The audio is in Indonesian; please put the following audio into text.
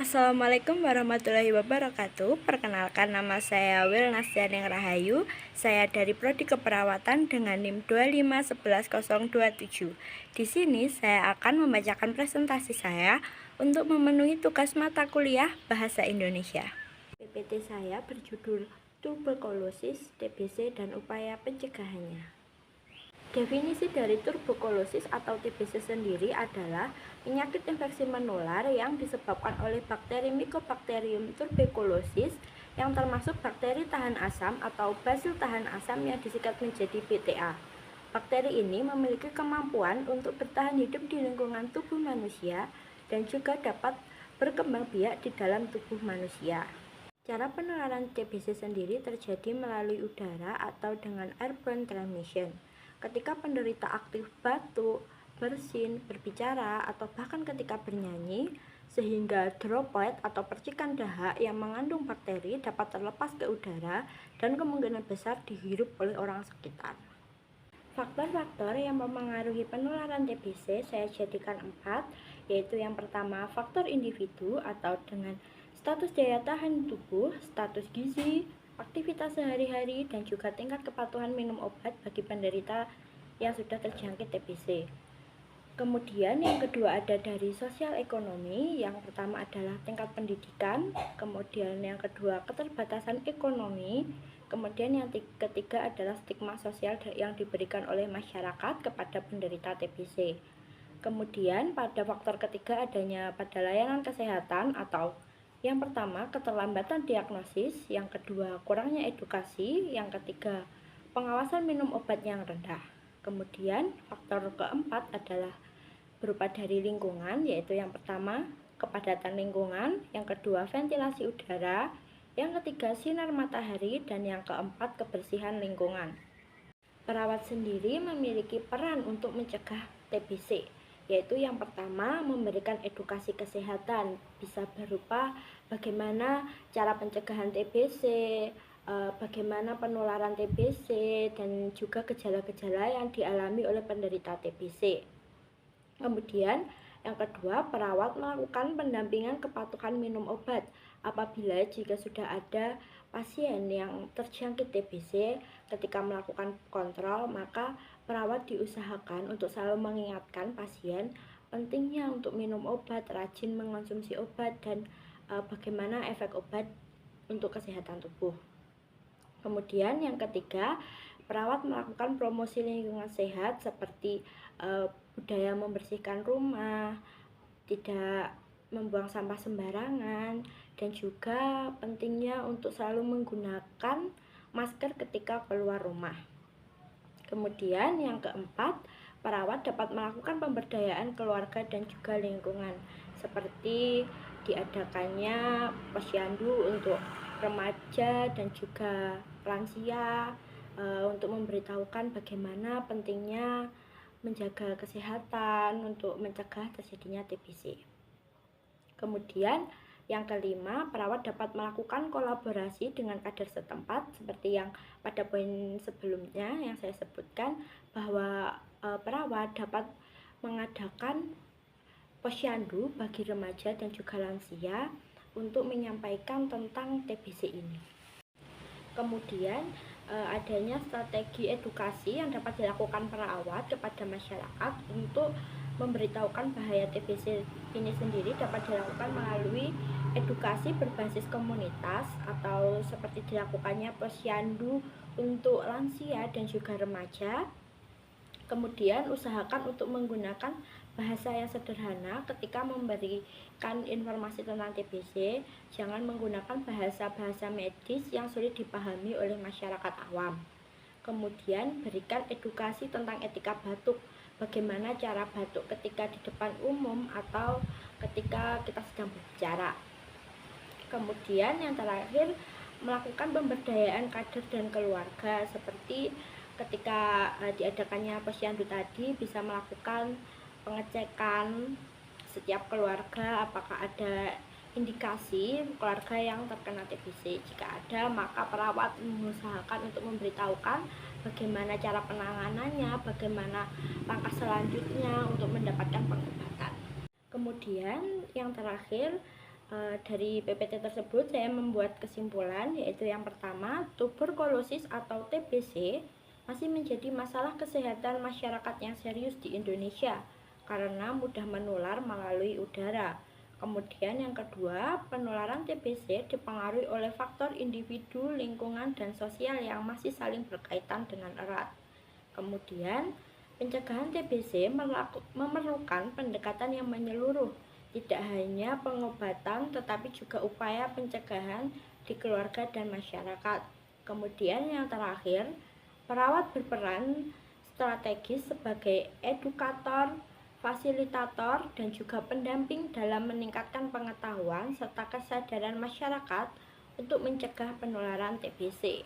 Assalamualaikum warahmatullahi wabarakatuh. Perkenalkan, nama saya Wilnas Janing Rahayu. Saya dari Prodi Keperawatan dengan NIM 2511027. Di sini saya akan membacakan presentasi saya untuk memenuhi tugas mata kuliah Bahasa Indonesia. PPT saya berjudul Tuberkulosis, TBC, dan upaya pencegahannya. Definisi dari tuberkulosis atau TBC sendiri adalah penyakit infeksi menular yang disebabkan oleh bakteri Mycobacterium tuberculosis yang termasuk bakteri tahan asam atau basil tahan asam yang disingkat menjadi BTA. Bakteri ini memiliki kemampuan untuk bertahan hidup di lingkungan tubuh manusia dan juga dapat berkembang biak di dalam tubuh manusia. Cara penularan TBC sendiri terjadi melalui udara atau dengan airborne transmission. Ketika penderita aktif batuk, bersin, berbicara, atau bahkan ketika bernyanyi, sehingga droplet atau percikan dahak yang mengandung bakteri dapat terlepas ke udara dan kemungkinan besar dihirup oleh orang sekitar. Faktor-faktor yang mempengaruhi penularan TBC saya jadikan 4, yaitu yang pertama faktor individu atau dengan status daya tahan tubuh, status gizi, aktivitas sehari-hari, dan juga tingkat kepatuhan minum obat bagi penderita yang sudah terjangkit TBC. Kemudian yang kedua ada dari sosial ekonomi, yang pertama adalah tingkat pendidikan, kemudian yang kedua keterbatasan ekonomi, kemudian yang ketiga adalah stigma sosial yang diberikan oleh masyarakat kepada penderita TBC. Kemudian pada faktor ketiga adanya pada layanan kesehatan atau yang pertama, keterlambatan diagnosis, yang kedua, kurangnya edukasi, yang ketiga, pengawasan minum obat yang rendah. Kemudian, faktor keempat adalah berupa dari lingkungan, yaitu yang pertama, kepadatan lingkungan, yang kedua, ventilasi udara, yang ketiga, sinar matahari, dan yang keempat, kebersihan lingkungan. Perawat sendiri memiliki peran untuk mencegah TBC, yaitu yang pertama memberikan edukasi kesehatan, bisa berupa bagaimana cara pencegahan TBC, bagaimana penularan TBC, dan juga gejala-gejala yang dialami oleh penderita TBC. Kemudian yang kedua, perawat melakukan pendampingan kepatuhan minum obat apabila jika sudah ada pasien yang terjangkit TBC. Ketika melakukan kontrol, maka perawat diusahakan untuk selalu mengingatkan pasien pentingnya untuk minum obat, rajin mengonsumsi obat, dan bagaimana efek obat untuk kesehatan tubuh. Kemudian yang ketiga, perawat melakukan promosi lingkungan sehat seperti budaya membersihkan rumah, tidak membuang sampah sembarangan, dan juga pentingnya untuk selalu menggunakan masker ketika keluar rumah. Kemudian yang keempat, perawat dapat melakukan pemberdayaan keluarga dan juga lingkungan, seperti diadakannya posyandu untuk remaja dan juga lansia, untuk memberitahukan bagaimana pentingnya menjaga kesehatan untuk mencegah terjadinya TBC. Kemudian yang kelima, perawat dapat melakukan kolaborasi dengan kader setempat seperti yang pada poin sebelumnya yang saya sebutkan, bahwa perawat dapat mengadakan posyandu bagi remaja dan juga lansia untuk menyampaikan tentang TBC ini. Kemudian adanya strategi edukasi yang dapat dilakukan perawat kepada masyarakat untuk memberitahukan bahaya TBC ini sendiri dapat dilakukan melalui edukasi berbasis komunitas atau seperti dilakukannya posyandu untuk lansia dan juga remaja. Kemudian usahakan untuk menggunakan bahasa yang sederhana ketika memberikan informasi tentang TBC. Jangan menggunakan bahasa-bahasa medis yang sulit dipahami oleh masyarakat awam. Kemudian berikan edukasi tentang etika batuk, bagaimana cara batuk ketika di depan umum atau ketika kita sedang berbicara. Kemudian yang terakhir, melakukan pemberdayaan kader dan keluarga, seperti ketika diadakannya posyandu tadi, bisa melakukan pengecekan setiap keluarga apakah ada indikasi keluarga yang terkena TBC. Jika ada, maka perawat mengusahakan untuk memberitahukan bagaimana cara penanganannya, bagaimana langkah selanjutnya untuk mendapatkan pengobatan. Kemudian yang terakhir, Dari PPT tersebut saya membuat kesimpulan, yaitu yang pertama, tuberkulosis atau TBC masih menjadi masalah kesehatan masyarakat yang serius di Indonesia karena mudah menular melalui udara. Kemudian yang kedua, penularan TBC dipengaruhi oleh faktor individu, lingkungan, dan sosial yang masih saling berkaitan dengan erat. Kemudian, pencegahan TBC memerlukan pendekatan yang menyeluruh, tidak hanya pengobatan tetapi juga upaya pencegahan di keluarga dan masyarakat. Kemudian yang terakhir, perawat berperan strategis sebagai edukator, fasilitator, dan juga pendamping dalam meningkatkan pengetahuan serta kesadaran masyarakat untuk mencegah penularan TBC.